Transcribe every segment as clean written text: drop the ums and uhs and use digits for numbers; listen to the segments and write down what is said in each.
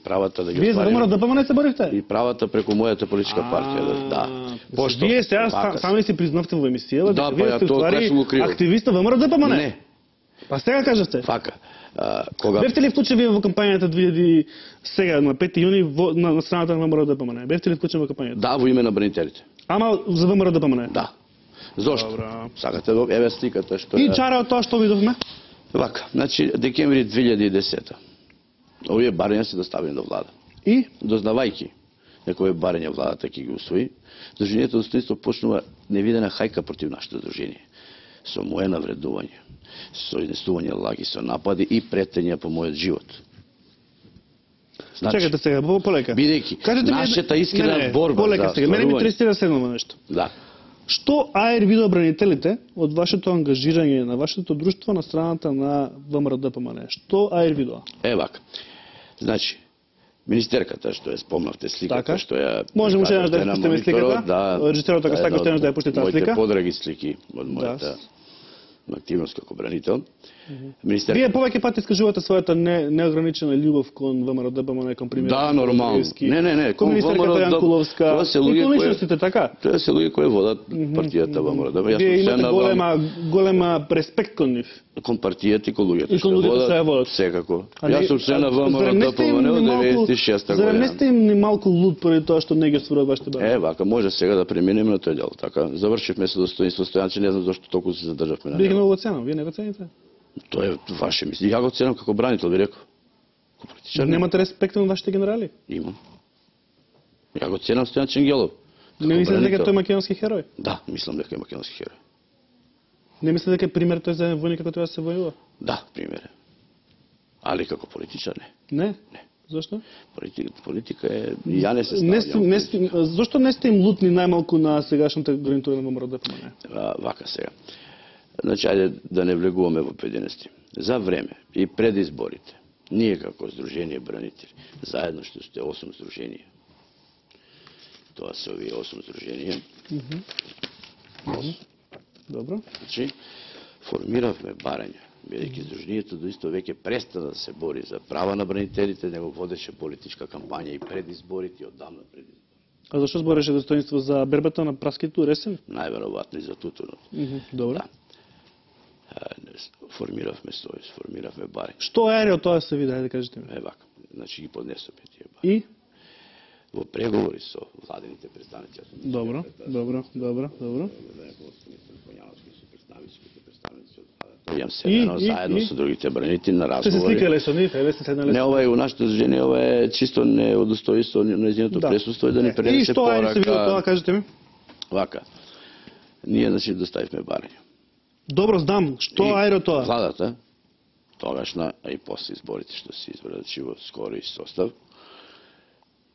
правата да ги Вие за остварим. ВМРО-ДПМНЕ се боривте? И правата преку мојата политичка партија, да. Пошто вие сега сами си признавте во емисија, да, дека вие сте тоа уствари сум го криел. активист на ВМРО-ДПМНЕ. Не. Па сега кажете. Вака. Кога Бевте ли вклучени вие во кампањата 2000 сега на 5 јуни на страната на ВМРО-ДПМНЕ? Бевте ли вклучени во кампањата? Да, во име на бранителите. Ама за ВМРО-ДПМНЕ? Да. Зошто? Добра. Сакате еве сликата што И чара од тоа што видовме? Вака, значи декември 2010. Овие барања се доставени до влада. И Дознавајќи дека овие барања владата ќе ги усвои, Сдруженијето достоинство почнува невидена хајка против нашето сдружение. Со моје навредување, со изнесување лаги, со напади и претења по мојот живот. Значи, чекате сега, полека. Бидејќи нашата искрена борба полека за сега. Мене ми остварување- интересира следно нешто. Да. Што АЕР видеобранителите од вашето ангажирање на вашето друштво на страната на ВМРО-ДПМНЕ? Што АЕР видоа? Вака. Значи, министерката што ја спомнавте сликата, Така. што ја Можем уште еднаш да ја на пуштиме мониторот, сликата? Режисерот ако сака уште еднаш да ја пушти таа слика. Моите подраги слики од мојата активност како бранител. Вие повеќе пати искажувате својата неограничена љубов кон ВМРО-ДПМНЕ, кон премиерот. Да, нормално. Не, кон министерката Јанкуловска. Тоа се луѓе и кон личностите, така? Тоа се луѓе кои водат партијата ВМРО-ДПМНЕ. Вие имате голема респект кон нив. Кон партијата и кон луѓето И кон луѓето што ја водат. Секако. Јас сум член на ВМРО-ДПМНЕ од 96-та Зарем не година. сте им ни малку луд поради тоа што не ги остваруваат вашите барања? Вака, може сега да преминеме на тој дел, така. Завршивме со достоинство Стојанче, не знам зашто толку се задржавме на Вие него. много го ценам, вие не го цените? Тоа е ваше мисли. Ја го ценам како бранител, ви реков. Како политичар Немате респект на вашите генерали? имам. Ја го ценам Стојан Ченгелов. Не мислите дека бранител. тој е македонски херој? Да, мислам дека е македонски херој. Не мислите дека е пример тој за војник како тоа се војува? Да, пример е. Али како политичар не. Не? Не. Зошто? Политика е... Ја не се ставам. Зошто не сте им лутни најмалку на сегашната гарнитура на ВМРО-ДПМНЕ? Вака сега. Значи, ајде да не влегуваме во поединести. За време и пред изборите, ние како Сдружение бранители, заедно што сте 8 сдруженија, тоа се овие 8 сдруженија, Добро. значи, формиравме барања, бидејќи Сдруженијето доисто веќе престана да се бори за права на бранителите, него водеше политичка кампања и пред изборите, и оддавна пред изборите. А зашто збореше достоинство за бербата на праските ресен? Најверојатно и за тутунот. Добро. Да. Формиравме сојуз, формиравме барања. Што е од тоа се види, да кажете ми? Вака, значи ги поднесоме тие барања. И? Во преговори со владените представници. Добро. Јам седено заедно со другите бранители на Сте се разговори. сликале со нив, еве сте седнале. Не, ова е у нашето сдружение, ова е чисто неудостојство на нејзиното присуство и да ни И пренесе што е се види од тоа, порака. кажете ми? Вака. Ние значи доставивме барања. Добро, знам. Што е од тоа? Владата, тогашна, а и после изборите што се избора, значи во скори состав,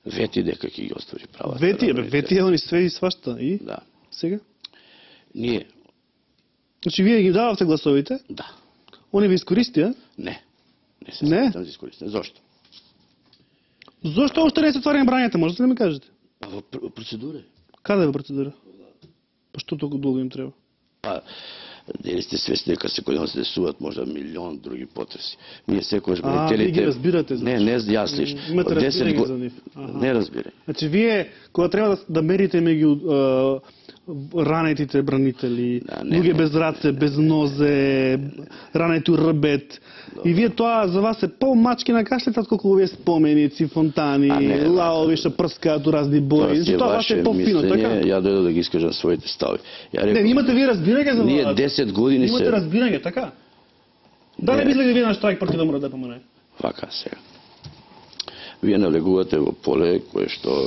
вети дека ќе ги оствари правата. Вети е они све и свашта. И? Да. Сега? Ние, Значи, вие ги дававте гласовите, да. они ви искористија. Не. Не се Не? сметам за искористен. Зошто? Зошто уште не се отварени брањата, можете ли да ми кажете? А во процедура е. Каде е процедура? Па што толку долго им треба? Па, дали сте свесни дека секој ден се десуваат можда милион други потреси. Ние секогаш бранителите... вие ги разбирате, значи. Не, јас лично. Имате Од 10 разбирање за нив. Не разбирање. Значи, вие, кога треба да мерите меѓу ранетите бранители, луѓе без раце, без нозе, ранети рбет, и вие тоа за вас е по-мачки на кашлица, отколку овие споменици, фонтани, лаови што прскаат у разни бои. Значи, тоа ваше е по-фино, така? Ја дојдов да ги искажам своите стави. Не, имате вие разбирање за Ние тоа. 10 години се... Имате разбирање, така? Да не мислите вие на штрајк против ВМРО-ДПМНЕ? Вака сега. Вие навлегувате во поле кое што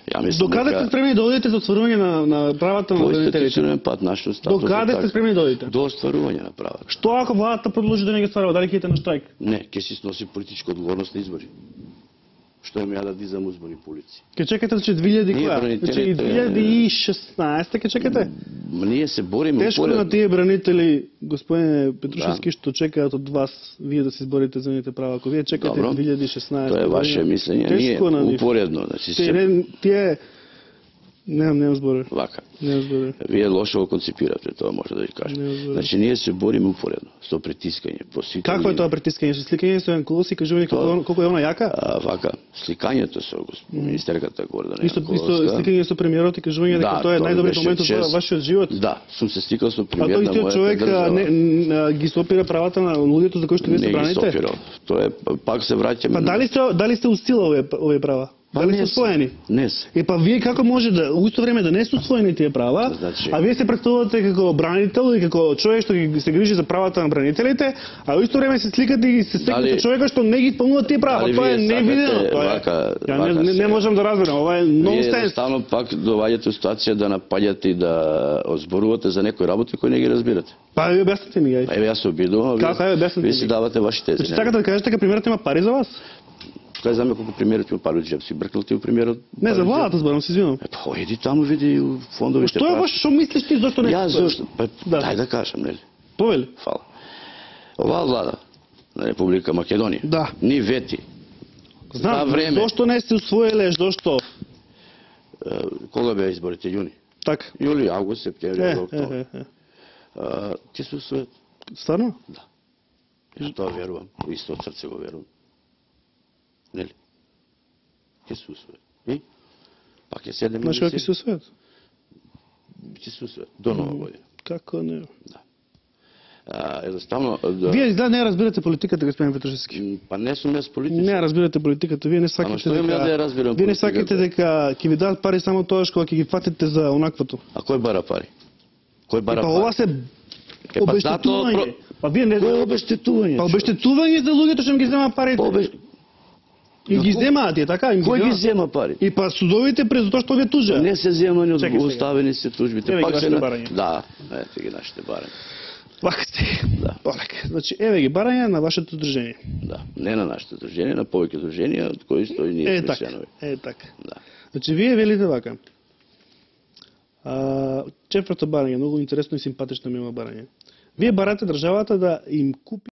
ја мислам Докаде сте спремни да одите за остварување на правата на бранителите? конституционен пат нашиот статус. Докаде сте спремни да одите? До остварување на правата. Што ако владата продолжи да не ги остварува? Дали ќе идете на штрајк? Не, ќе си сноси политичка одговорност на избори. Што им ја да дизам узбуни по улици. Ке чекате, значи 2000 Ние која? бранителите- Значи 2016 ке чекате? Ние се бориме Тешко на упоредно. тие бранители, господине Петрушевски, што чекаат од вас вие да се изборите за нивните права. Ако вие чекате Добро. 2016 Тоа е ваше година, мислење. Ние тешко на нив. упоредно, значи се... Тие Немам зборови. Вака. Немам зборови. Вие лошо го концепирате, тоа може да ви кажам. Значи, ние се бориме упоредно, со притискање, по сите. Какво е тоа притискање? Со сликање со Јанкулос и кажување колко е она јака? Вака, сликањето со министерката Гордана Јанкуловска. Исто сликање со премиерот и кажување дека тоа е најдобриот момент во вашиот живот. Да, сум се стикал со премиер на мојата човек ги стопира правата на луѓето за кои што вие се браните? Не ги стопира. Тоа е, пак се враќаме. Па дали сте устила овие права? Дали се усвоени? Не се. Па вие како може да во исто време да не се усвоени тие права, значи... а вие се претставувате како бранител и како човек што се грижи за правата на бранителите, а во исто време се сликате и се стекнете човека што не ги исполнува тие права. Тоа е невидено, тоа е. Не можам да разберам, ова е нонсенс. Вие едноставно пак доаѓате во ситуација да напаѓате и да озборувате за некои работи кои не ги разбирате. Па ви објаснете ми ги. Еве јас се обидувам, вие си давате ваши тези. Значи сакате да кажете дека премиерот има пари за вас? Кај знаме колку премиерот има пари од джеб, си бркал ти у премиерот? Не, за владата зборам, се извинувам. Па иди таму види фондовите. Што е што мислиш ти зошто не? Јас зошто? Дај да кажам, нели? Повели. Фала. Оваа влада на Република Македонија ни вети. Знам, зошто не се усвоиле, зошто? Кога беа изборите, јуни? Така. Јули, август, септември, октомври. Ти се усвојат. Стварно? Да. Ја тоа верувам, исто од срце го верувам. Нели? Ќе се усвојат. И? Пак ќе седем... Знаеш како ќе се усвојат? Ќе се усвојат. До нова година. Како не? Да. Едноставно... Вие изгледа не разбирате политиката, господин Петрушевски. Па не сум јас политичар. Не разбирате политиката. Вие не сакате дека... Вие не сакате дека ќе ви дадат пари само тоа што ќе ги фатите за онаквото. А кој бара пари? Кој бара пари? Па ова се обештетување. Па вие не... Кој обештетување? Па обештетување за луѓето што им ги земаат парите. И ги земаат, е така? Кој ги зема пари? И па судовите пред тоа што ве тужат. Не се земани од уставени се тужбите. Пак се барања. Да, ете ги нашите барања. Вака сте. Да. Полека. Значи, еве ги барања на вашето дружение. Да, не на нашето дружение, на повеќе друженија од кои што и ние сме членови. Така. Да. Значи, вие велите вака. Четврто барање, многу интересно и симпатично ми има барање. Вие барате државата да им купи